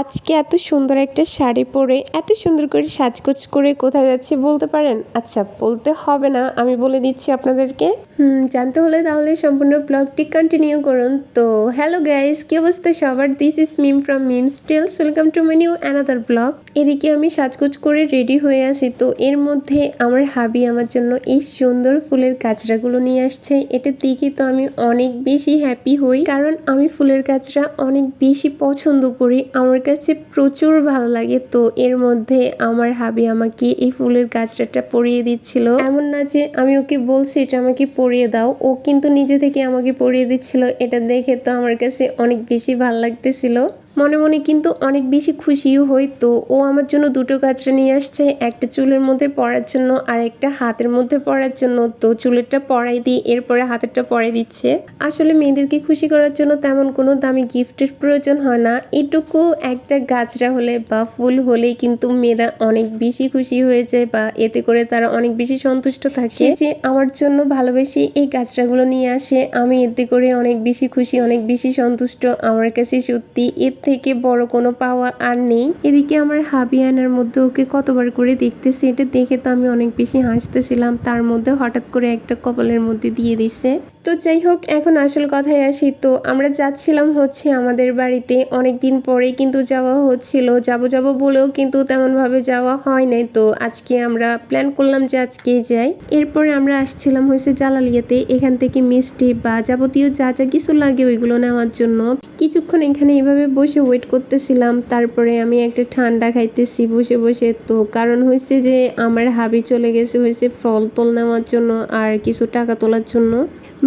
আজকে এত সুন্দর একটা শাড়ি পরে এত সুন্দর করে সাজগোজ করে কোথায় যাচ্ছি বলতে পারেন? আচ্ছা, বলতে হবে না, আমি বলে দিচ্ছি আপনাদেরকে। জানতে হলে তাহলে সম্পূর্ণ ব্লগটি কন্টিনিউ করুন। তো হ্যালো গাইস, কি অবস্থা সবার? This is Mim from Mims tales. Welcome to my new another blog. এদিকে আমি সাজগোজ করে রেডি হয়ে আসি, তো এর মধ্যে আমার হাবি আমার জন্য এই সুন্দর ফুলের কাঁচরাগুলো নিয়ে আসছে। এটা দেখে তো আমি অনেক বেশি হ্যাপি হই, কারণ আমি ফুলের কাঁচরা অনেক বেশি পছন্দ করি, আমার কাছে প্রচুর ভালো লাগে। তো এর মধ্যে আমার হাবি আমাকে এই ফুলের কাঁচরাটা পরিয়ে দিচ্ছিল। এমন না যে আমি ওকে বলছি এটা আমাকে পরিয়ে দাও, ও কিন্তু নিজে থেকে আমাকে পরিয়ে দিচ্ছিল। এটা দেখে তো আমার কাছে অনেক বেশি ভালো লাগতেছিল, মনে মনে কিন্তু অনেক বেশি খুশিও হই। তো ও আমার জন্য দুটো কাঁচরা নিয়ে আসছে, একটা চুলের মধ্যে পরার জন্য আর একটা হাতের মধ্যে পরার জন্য। তো চুলেরটা পরাই দিই, এরপরে হাতেরটা পরাই দিচ্ছে। আসলে মেয়েদেরকে খুশি করার জন্য তেমন কোনো দামি গিফটের প্রয়োজন হয় না, এটুকু একটা গাছরা হলে বা ফুল হলেই কিন্তু মেয়েরা অনেক বেশি খুশি হয়ে যায়, বা এতে করে তারা অনেক বেশি সন্তুষ্ট থাকে যে আমার জন্য ভালোবেসে এই গাছরাগুলো নিয়ে আসে। আমি এতে করে অনেক বেশি খুশি, অনেক বেশি সন্তুষ্ট। আমার কাছে সত্যি এর থেকে বড় কোনো পাওয়া আর নেই। এদিকে আমার হাবি আয়নার মধ্যে ওকে কতবার করে দেখতেছি, এটা দেখে তো আমি অনেক বেশি হাসতেছিলাম। তার মধ্যে হঠাৎ করে একটা কপালের মধ্যে দিয়ে দিছে। তো যাই হোক, এখন আসল কথায় আসি। তো আমরা যাচ্ছিলাম হচ্ছে আমাদের বাড়িতে, অনেক দিন পরে কিন্তু যাওয়া হচ্ছিল। যাবো বলেও কিন্তু তেমনভাবে যাওয়া হয় নাই। তো আজকে আমরা প্ল্যান করলাম যে আজকেই যাই। এরপরে আমরা আসছিলাম হয়েছে জালালিয়াতে, এখান থেকে মিষ্টি বা যাবতীয় যা যা কিছু লাগে ওইগুলো নেওয়ার জন্য। কিছুক্ষণ এখানে এভাবে বসে ওয়েট করতেছিলাম, তারপরে আমি একটা ঠান্ডা খাইতেছি বসে বসে। তো কারণ হয়েছে যে আমার হাবি চলে গেছে হয়েছে ফল তোল নেওয়ার জন্য আর কিছু টাকা তোলার জন্য,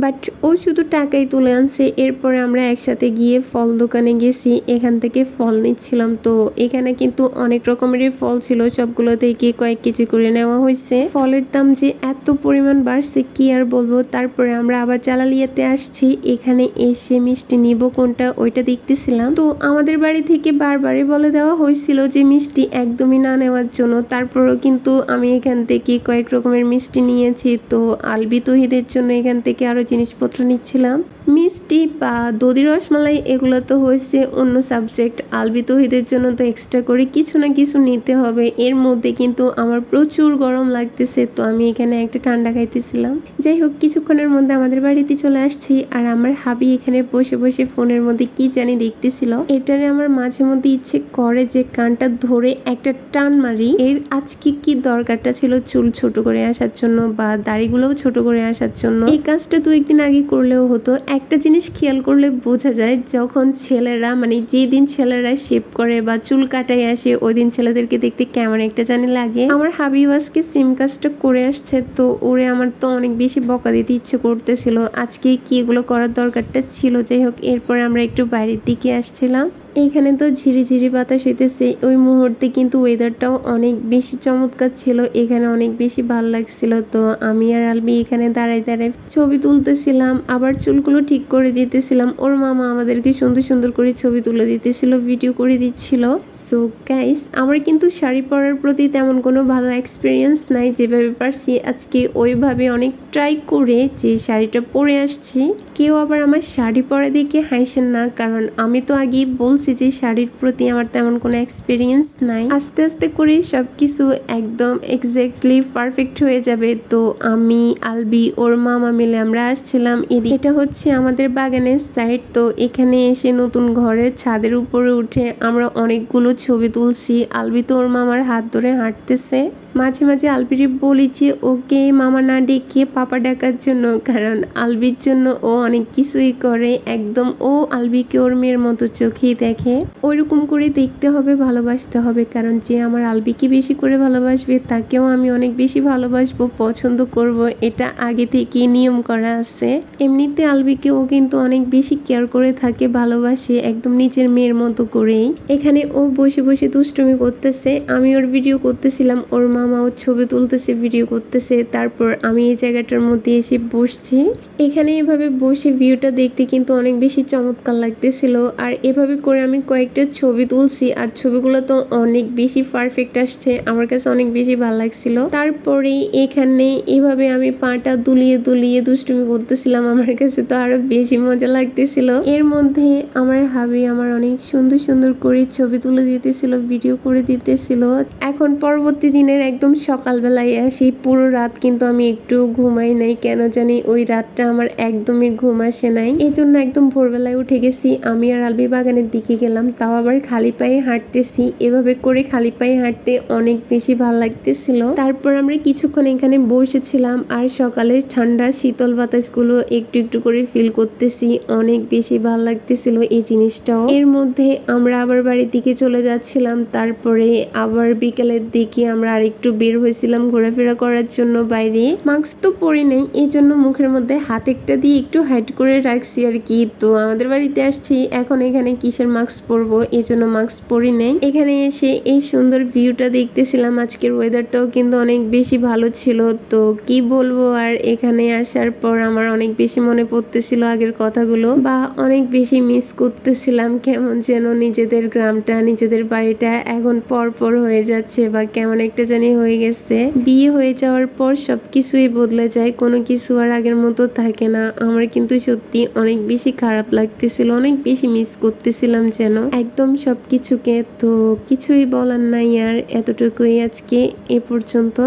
বাট ও শুধু টাকাই তুলে আনছে। এরপরে আমরা একসাথে গিয়ে ফল দোকানে গেছি, এখান থেকে ফল নিচ্ছিলাম। তো এখানে কিন্তু অনেক রকমেরই ফল ছিল, সবগুলো থেকে কয়েক কেজি করে নেওয়া হয়েছে। ফলের দাম যে এত পরিমাণ বাড়ছে কি আর বলবো। তারপরে আমরা আবার জালালিয়াতে আসছি, এখানে এসে মিষ্টি নিব কোনটা ওইটা দেখতেছিলাম। তো আমাদের বাড়ি থেকে বারবারই বলে দেওয়া হয়েছিল যে মিষ্টি একদমই না নেওয়ার জন্য, তারপরেও কিন্তু আমি এখান থেকে কয়েক রকমের মিষ্টি নিয়েছি। তো আলবি তহিদের জন্য এখান থেকে আরো জিনিসপত্র নিচ্ছিলাম। মিষ্টি বা দধি রসমালাই এগুলো তো হয়েছে অন্য সাবজেক্ট, আলবি তহিদের জন্য তো এক্সট্রা করে কিছু না কিছু নিতে হবে। এর মধ্যে কিন্তু আমার প্রচুর গরম লাগতেছে, তো আমি এখানে একটা ঠান্ডা খাইতেছিলাম। যাই হোক, কিছুক্ষণের মধ্যে আমাদের বাড়িতে চলে আসছি, আর আমার হাবি এখানে বসে বসে ফোনের মধ্যে কি জানি দেখতেছিল। এটারে আমার মাঝে মধ্যে ইচ্ছে করে যে কানটা ধরে একটা টান মারি। এর আজকে কি দরকারটা ছিল চুল ছোট করে আসার জন্য বা দাড়িগুলোও ছোট করে আসার জন্য? এই কাজটা 2 দিন আগে করলেও হতো। একটা জিনিস খেয়াল করলে বোঝা যায়, যখন ছেলেরা মানে যেদিন ছেলেরা শেভ করে বা চুল কাটাই আসে ওই দিন ছেলেদেরকে দেখতে কেমন একটা জানি লাগে। আমার হাবি আজকে সেম কাজটা করে আসছে, তো ওরে আমার তো অনেক বেশি বকা দিতে ইচ্ছে করতেছিল। আজকে কি এগুলো করার দরকারটা ছিল? যাই হোক, এরপরে আমরা একটু বাইরের দিকে আসছিলাম। এইখানে তো ঝিরিঝিরি বাতাস হইতেছে, ওই মুহূর্তে কিন্তু ওয়েদারটাও অনেক বেশি চমৎকার ছিল, এখানে অনেক বেশি ভালো লাগছিল। তো আমি আর আলবি এখানে দাঁড়ায় দাঁড়ায় ছবি তুলতেছিলাম, আবার চুলগুলো ঠিক করে দিতেছিলাম। ওর মামা আমাদেরকে সুন্দর সুন্দর করে ছবি তুলে দিতেছিল, ভিডিও করে দিচ্ছিল। সো গাইস, আমার কিন্তু শাড়ি পরার প্রতি তেমন কোনো ভালো এক্সপিরিয়েন্স নাই, যেভাবে পারছি আজকে ওইভাবে অনেক ট্রাই করে যে শাড়িটা পরে আসছি। কেউ আবার আমার শাড়ি পরা দেখে হাসেন না, কারণ আমি তো আগেই বলছি যে শাড়ির প্রতি আমার তেমন কোনো এক্সপিরিয়েন্স নাই। আস্তে আস্তে করে সবকিছু একদম এক্স্যাক্টলি পারফেক্ট হয়ে যাবে। তো আমি আলবি ওর মামা মিলে আমরা আসছিলাম এদিকে। এটা হচ্ছে আমাদের বাগানের সাইড। তো এখানে এসে নতুন ঘরের ছাদের উপরে উঠে আমরা অনেকগুলো ছবি তুলছি। আলবি তো ওর মামার হাত ধরে হাঁটতেছে। মাঝে মাঝে আলবিরে বলি যে ওকে মামা না ডেকে পাপা ডাকার জন্য, কারণ আলবির জন্য ও অনেক কিছুই করে। একদম ও আলবিকে ওর মেয়ের মতো চোখেই দেখে। ওইরকম করে দেখতে হবে, ভালোবাসতে হবে, কারণ যে আমার আলবিকে বেশি করে ভালোবাসবে তাকেও আমি অনেক বেশি ভালোবাসবো, পছন্দ করব, এটা আগে থেকেই নিয়ম করা আছে। এমনিতে আলবিকে ও কিন্তু অনেক বেশি কেয়ার করে থাকে, ভালোবাসে, একদম নিজের মেয়ের মতো করেই। এখানে ও বসে বসে দুষ্টুমি করতেছে, আমি ওর ভিডিও করতেছিলাম, ওর মামাও ছবি তুলতেছে, ভিডিও করতেছে। তারপর আমি এই জায়গাটার মধ্যে এসে বসছি। এখানে এভাবে বসে ভিউটা দেখতে কিন্তু অনেক বেশি চমৎকার লাগতেছিল। আর এভাবে করে আমি কয়েকটা ছবি তুলছি, আর ছবিগুলো তো অনেক বেশি পারফেক্ট আসছে, আমার কাছে অনেক বেশি ভালো লাগছিল। তারপরে এখানে এভাবে আমি পাটা দুলিয়ে দুলিয়ে দুষ্টুমি করতেছিলাম, আমার কাছে তো আরো বেশি মজা লাগতেছিল। এর মধ্যে আমার হাবি আমার অনেক সুন্দর সুন্দর করে ছবি তুলে দিতেছিল, ভিডিও করে দিতেছিল। এখন পরবর্তী দিনের একদম সকালবেলায় আসি, পুরো রাত কিন্তু আমি একটু ঘুমাই নাই, কেন জানি ওই রাতটা আমার একদমই ঘুম আসে নাই। এই জন্য একদম ভোরবেলায় উঠে গেছি, আমি আর আলবি বাগানের দিকে গেলাম, তাও আবার খালি পায়ে হাঁটতেছি। এভাবে করে খালি পায়ে হাঁটতে অনেক বেশি ভালো লাগতেছিল। তারপর আমরা কিছুক্ষণ এখানে বসেছিলাম, আর সকালের ঠান্ডা শীতল বাতাসগুলো একটু একটু করে ফিল করতেছি, অনেক বেশি ভালো লাগতেছিল এই জিনিসটাও। এর মধ্যে আমরা আবার বাড়ির দিকে চলে যাচ্ছিলাম। তারপরে আবার বিকেলের দিকে আমরা আরেকটু বের হয়েছিলাম ঘোরাফেরা করার জন্য বাইরে। মাস্ক তো পরি নাই, এই জন্য মুখের মধ্যে হাত একটা দিয়ে একটু হাইড করে রাখছি আর কি। তো আমাদের বাড়িতে আসছি, এখন এখানে কিসের মাস্ক পরবো, এই জন্য মাস্ক পরি নাই। এখানে এসে এই সুন্দর ভিউটা দেখতেছিলাম। আজকের ওয়েদারটাও কিন্তু অনেক বেশি ভালো ছিল। তো কি বলবো, আর এখানে আসার পর আমার অনেক বেশি মনে পড়তেছিল আগের কথাগুলো, বা অনেক বেশি মিস করতেছিলাম। কেমন যেন নিজেদের গ্রামটা, নিজেদের বাড়িটা এখন পর হয়ে যাচ্ছে, বা কেমন একটা জানি হয়ে গেছে। বিয়ে হয়ে যাওয়ার পর সবকিছুই বদলে যায়, কোনো কিছু আর আগের মতো থাকে না। আমার কিন্তু সত্যি অনেক বেশি খারাপ লাগতেছিল, অনেক বেশি মিস করতেছিলাম যেন একদম সবকিছুকে। তো কিছুই বলার নাই, আর এতটুকুই আজকে এ পর্যন্ত।